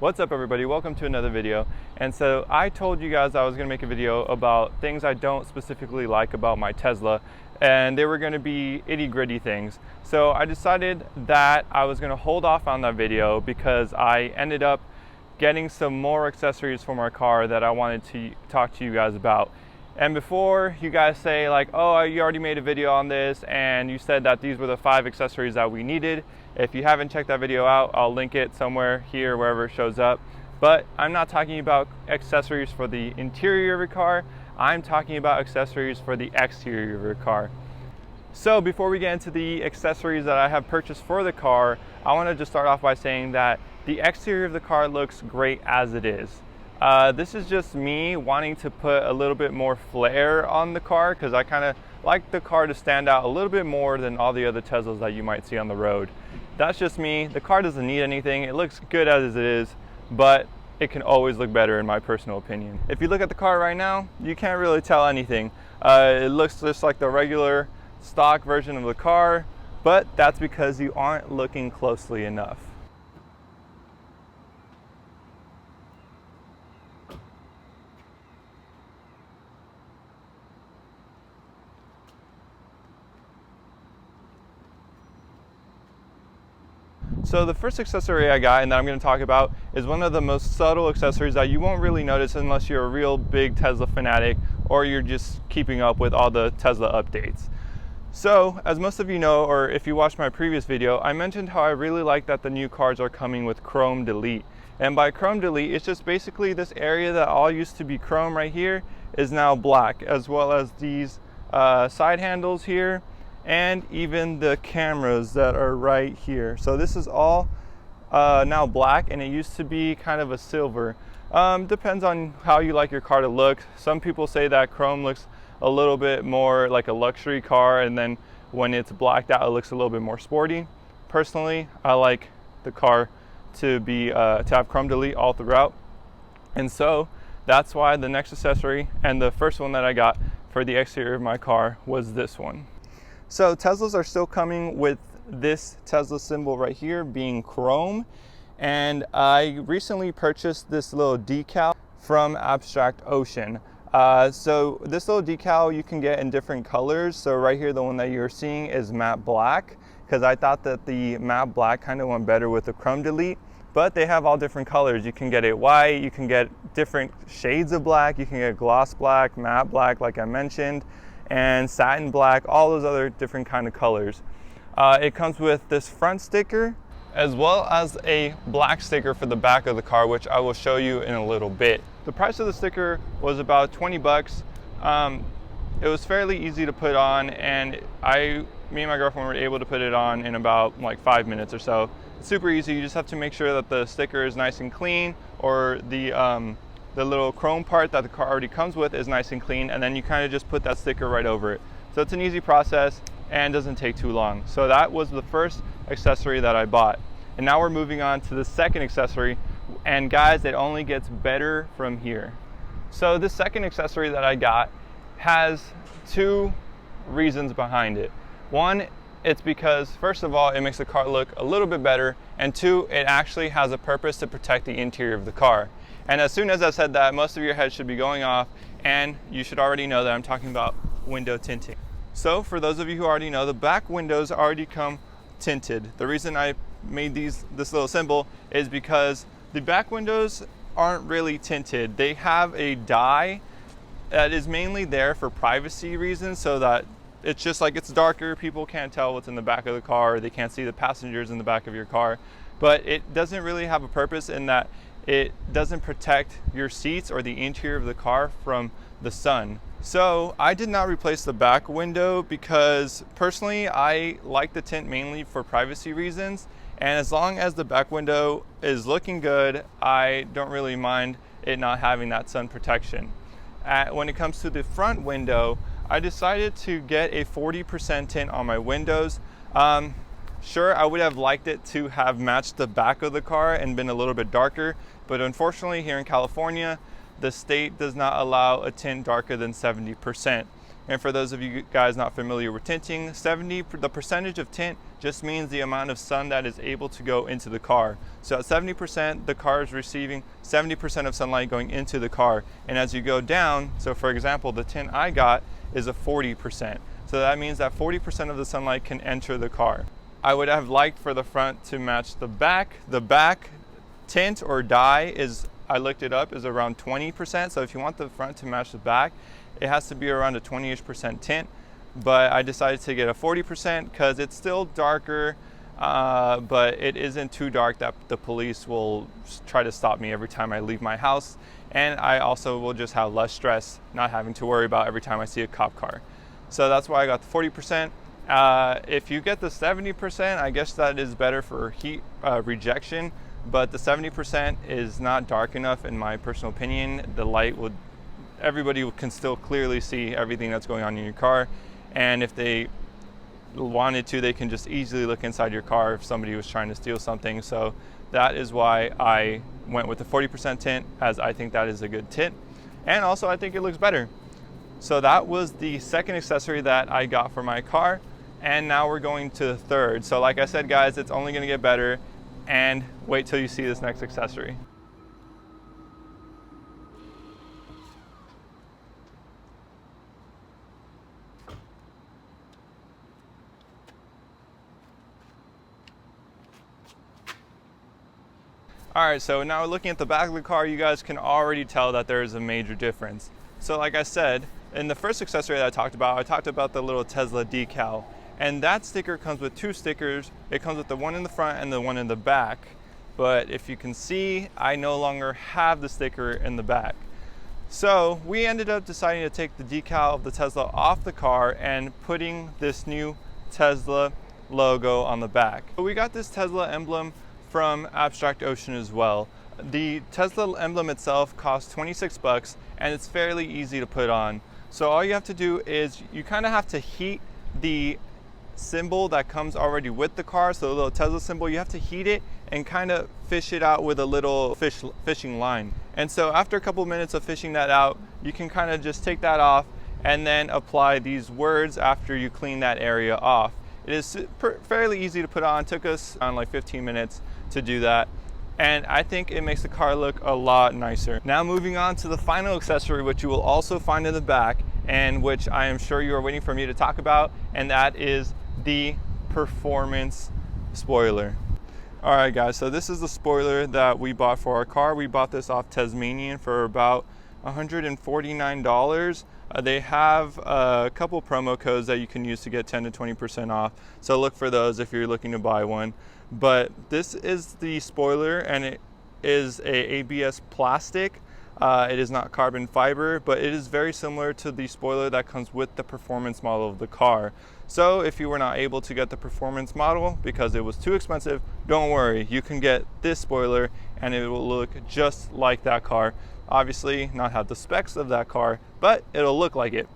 What's up everybody, welcome to another video. And so I told you guys I was going to make a video about things I don't specifically like about my Tesla, and they were going to be itty gritty things. So I decided that I was going to hold off on that video because I ended up getting some more accessories for my car that I wanted to talk to you guys about. And before you guys say like, oh, you already made a video on this and you said that these were the 5 accessories that we needed, if you haven't checked that video out, I'll link it somewhere here, wherever it shows up. But I'm not talking about accessories for the interior of your car. I'm talking about accessories for the exterior of your car. So before we get into the accessories that I have purchased for the car, I want to just start off by saying that the exterior of the car looks great as it is. This is just me wanting to put a little bit more flair on the car because I kind of like the car to stand out a little bit more than all the other Teslas that you might see on the road. That's just me. The car doesn't need anything. It looks good as it is, but it can always look better in my personal opinion. If you look at the car right now, you can't really tell anything. It looks just like the regular stock version of the car, but that's because you aren't looking closely enough. So the first accessory I got and that I'm going to talk about is one of the most subtle accessories that you won't really notice unless you're a real big Tesla fanatic or you're just keeping up with all the Tesla updates. So as most of you know, or if you watched my previous video, I mentioned how I really like that the new cars are coming with chrome delete. And by chrome delete, it's just basically this area that all used to be chrome right here is now black, as well as these side handles here, and even the cameras that are right here. So this is all now black, and it used to be kind of a silver. Depends on how you like your car to look. Some people say that chrome looks a little bit more like a luxury car, and then when it's blacked out, it looks a little bit more sporty. Personally, I like the car to be to have chrome delete all throughout, and so that's why the next accessory and the first one that I got for the exterior of my car was this one. So Teslas are still coming with this Tesla symbol right here being chrome, and I recently purchased this little decal from Abstract Ocean. So this little decal you can get in different colors. So right here, the one that you're seeing is matte black, because I thought that the matte black kind of went better with the chrome delete, but they have all different colors. You can get it white, you can get different shades of black, you can get gloss black, matte black like I mentioned, and satin black, all those other different kind of colors. It comes with this front sticker as well as a black sticker for the back of the car, which I will show you in a little bit. The price of the sticker was about 20 bucks. It was fairly easy to put on, and me and my girlfriend were able to put it on in about like 5 minutes or so. It's super easy. You just have to make sure that the sticker is nice and clean, or the little chrome part that the car already comes with is nice and clean, and then you kind of just put that sticker right over it. So it's an easy process and doesn't take too long. So that was the first accessory that I bought. And now we're moving on to the second accessory, and guys, it only gets better from here. So the second accessory that I got has 2 reasons behind it. One, it's because first of all, it makes the car look a little bit better, and 2, it actually has a purpose to protect the interior of the car. And as soon as I said that, most of your heads should be going off, and you should already know that I'm talking about window tinting. So for those of you who already know, the back windows already come tinted. The reason I made this little symbol is because the back windows aren't really tinted. They have a dye that is mainly there for privacy reasons, so that it's just like it's darker, people can't tell what's in the back of the car, they can't see the passengers in the back of your car, but it doesn't really have a purpose in that it doesn't protect your seats or the interior of the car from the sun. So I did not replace the back window because personally I like the tint mainly for privacy reasons, and as long as the back window is looking good, I don't really mind it not having that sun protection. When it comes to the front window, I decided to get a 40% tint on my windows. Sure, I would have liked it to have matched the back of the car and been a little bit darker, but unfortunately here in California, the state does not allow a tint darker than 70%. And for those of you guys not familiar with tinting, the percentage of tint just means the amount of sun that is able to go into the car. So at 70%, the car is receiving 70% of sunlight going into the car. And as you go down, so for example, the tint I got is a 40%. So that means that 40% of the sunlight can enter the car. I would have liked for the front to match the back. The back tint or dye is, I looked it up, is around 20%. So if you want the front to match the back, it has to be around a 20-ish% tint. But I decided to get a 40% because it's still darker, but it isn't too dark that the police will try to stop me every time I leave my house. And I also will just have less stress not having to worry about every time I see a cop car. So that's why I got the 40%. If you get the 70%, I guess that is better for heat rejection, but the 70% is not dark enough in my personal opinion. The light would, everybody can still clearly see everything that's going on in your car. And if they wanted to, they can just easily look inside your car if somebody was trying to steal something. So that is why I went with the 40% tint, as I think that is a good tint. And also I think it looks better. So that was the second accessory that I got for my car. And now we're going to the third. So like I said, guys, it's only gonna get better, and wait till you see this next accessory. All right, so now looking at the back of the car, you guys can already tell that there is a major difference. So like I said, in the first accessory that I talked about the little Tesla decal. And that sticker comes with two stickers. It comes with the one in the front and the one in the back. But if you can see, I no longer have the sticker in the back. So we ended up deciding to take the decal of the Tesla off the car and putting this new Tesla logo on the back. But we got this Tesla emblem from Abstract Ocean as well. The Tesla emblem itself costs 26 bucks and it's fairly easy to put on. So all you have to do is you kind of have to heat the symbol that comes already with the car. So the little Tesla symbol, you have to heat it and kind of fish it out with a little fishing line. And so after a couple minutes of fishing that out, you can kind of just take that off and then apply these words after you clean that area off. It is fairly easy to put on. It took us on like 15 minutes to do that. And I think it makes the car look a lot nicer. Now moving on to the final accessory, which you will also find in the back, and which I am sure you are waiting for me to talk about, and that is the performance spoiler. All right guys, so this is the spoiler that we bought for our car. We bought this off Tasmanian for about $149. They have a couple promo codes that you can use to get 10 to 20% off. So look for those if you're looking to buy one. But this is the spoiler, and it is a ABS plastic. It is not carbon fiber, but it is very similar to the spoiler that comes with the performance model of the car. So if you were not able to get the performance model because it was too expensive, don't worry, you can get this spoiler and it will look just like that car. Obviously not have the specs of that car, but it'll look like it.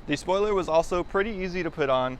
The spoiler was also pretty easy to put on.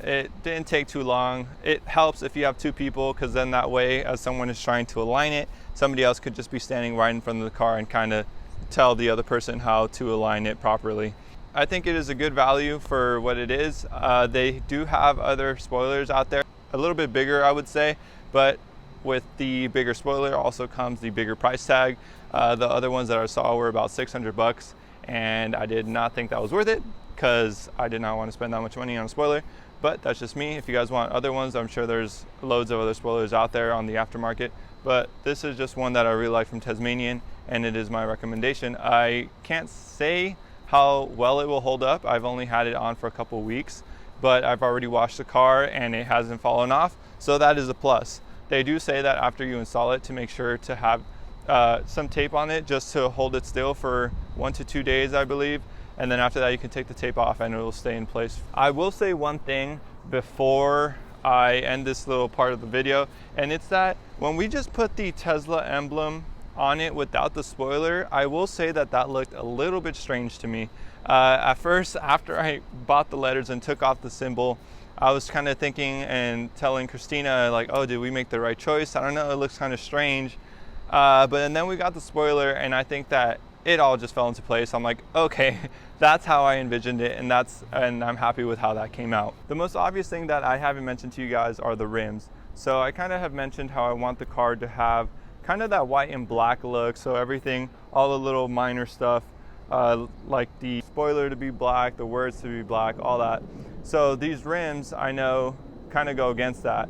It didn't take too long. It helps if you have two people, because then that way, as someone is trying to align it, somebody else could just be standing right in front of the car and kind of tell the other person how to align it properly. I think it is a good value for what it is. They do have other spoilers out there, a little bit bigger I would say, but with the bigger spoiler also comes the bigger price tag. The other ones that I saw were about 600 bucks, and I did not think that was worth it because I did not want to spend that much money on a spoiler. But that's just me. If you guys want other ones, I'm sure there's loads of other spoilers out there on the aftermarket, but this is just one that I really like from Tasmanian, and it is my recommendation. I can't say how well it will hold up. I've only had it on for a couple weeks, but I've already washed the car and it hasn't fallen off, so that is a plus. They do say that after you install it, to make sure to have some tape on it just to hold it still for 1 to 2 days, I believe. And then after that, you can take the tape off and it will stay in place. I will say one thing before I end this little part of the video, and it's that when we just put the Tesla emblem on it without the spoiler, I will say that that looked a little bit strange to me. At first, after I bought the letters and took off the symbol, I was kind of thinking and telling Christina, like, oh, did we make the right choice? I don't know, it looks kind of strange. But then we got the spoiler, and I think that it all just fell into place. I'm like, okay, that's how I envisioned it, and I'm happy with how that came out. The most obvious thing that I haven't mentioned to you guys are the rims. So I kind of have mentioned how I want the car to have kind of that white and black look, so everything, all the little minor stuff, like the spoiler to be black, the words to be black, all that. So these rims, I know, kind of go against that,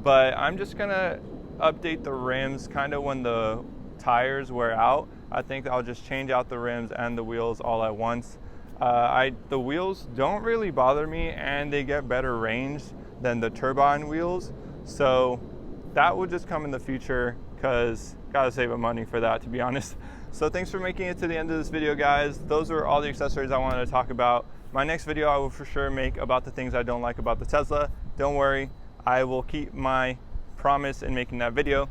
but I'm just gonna update the rims kind of when the tires wear out. I think I'll just change out the rims and the wheels all at once. The wheels don't really bother me, and they get better range than the turbine wheels, so that will just come in the future, because gotta save up money for that, to be honest. So thanks for making it to the end of this video, guys. Those were all the accessories I wanted to talk about. My next video I will for sure make about the things I don't like about the Tesla. Don't worry, I will keep my promise in making that video.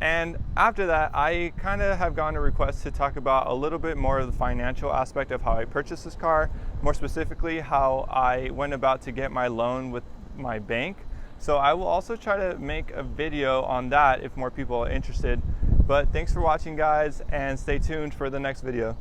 And after that, I kind of have gotten a request to talk about a little bit more of the financial aspect of how I purchased this car, more specifically how I went about to get my loan with my bank. So I will also try to make a video on that if more people are interested. But thanks for watching, guys, and stay tuned for the next video.